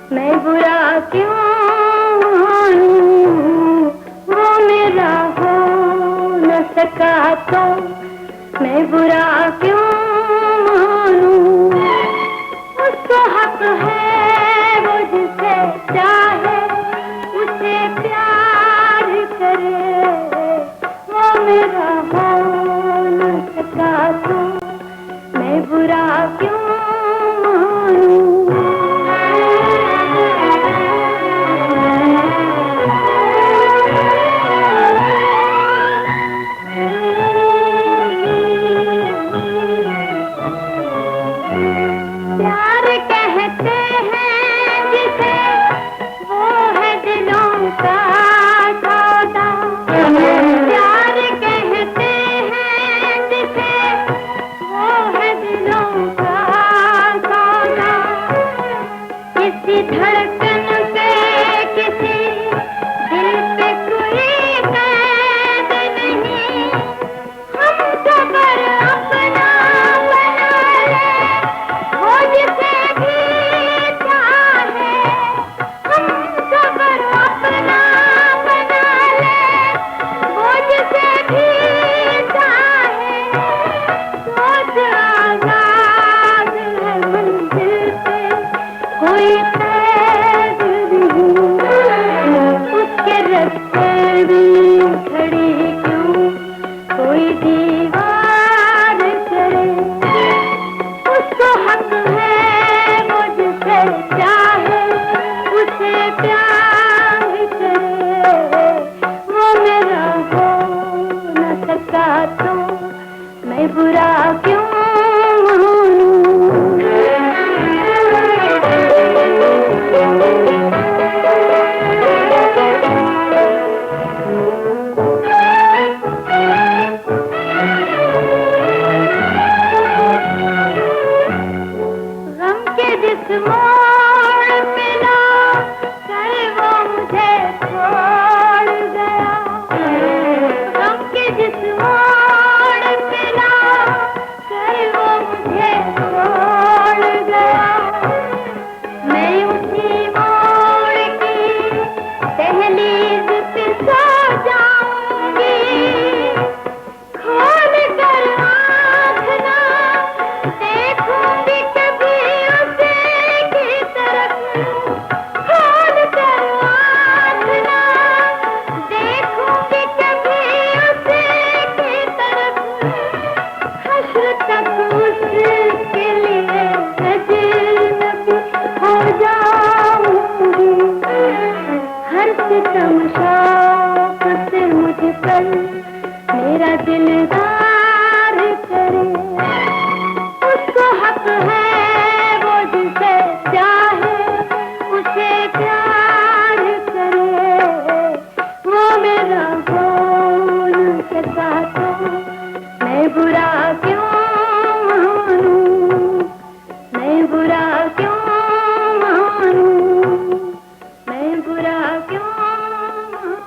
मैं बुरा क्यों मानूं, वो मेरा हो न सका तो मैं बुरा क्यों मानूं। उसको हक है वो जिसे चाहे उसे प्यार करे, वो मेरा हो न सका तो मैं बुरा क्यों मानूं। प्यार कहते हैं जिसे वो है दिलों का सौदा। प्यार कहते हैं जिसे वो है दिलों का सौदा। किसी धड़कन पे किसी दिल पे कोई कैद नहीं, हम सबर अपना बना ले वो जिसे भी चाहे। हम सबर अपना बना ले वो जिसे भी चाहे। सोच आजाद है मंजिल पे कोई कैद नहीं, उसके रास्ते भी खड़ी क्यों कोई दीवार करे। उसको हक है वो जिसे चाहे उसे प्यार करे, वो मेरा हो न सका तो मैं बुरा क्यों मानूं। गम के जिस मोड़ पे ना कर वो मुझे छोड़ गया। गम के जिस मोड़ पे ना कर वो मुझे छोड़ गया। मैं उसी मोड़ की दहलीज पे सो जाऊंगी, खोल कर आँख ना देखूंगी कभी उसे की तरफ। खोल कर आँख ना देखूंगी कभी उसे की तरफ। हश्र तक उसके लिए अजनबी हो जाऊंगी। हर सितम शौक से मुझ पर मेरा दिलदार करे। उसको हक है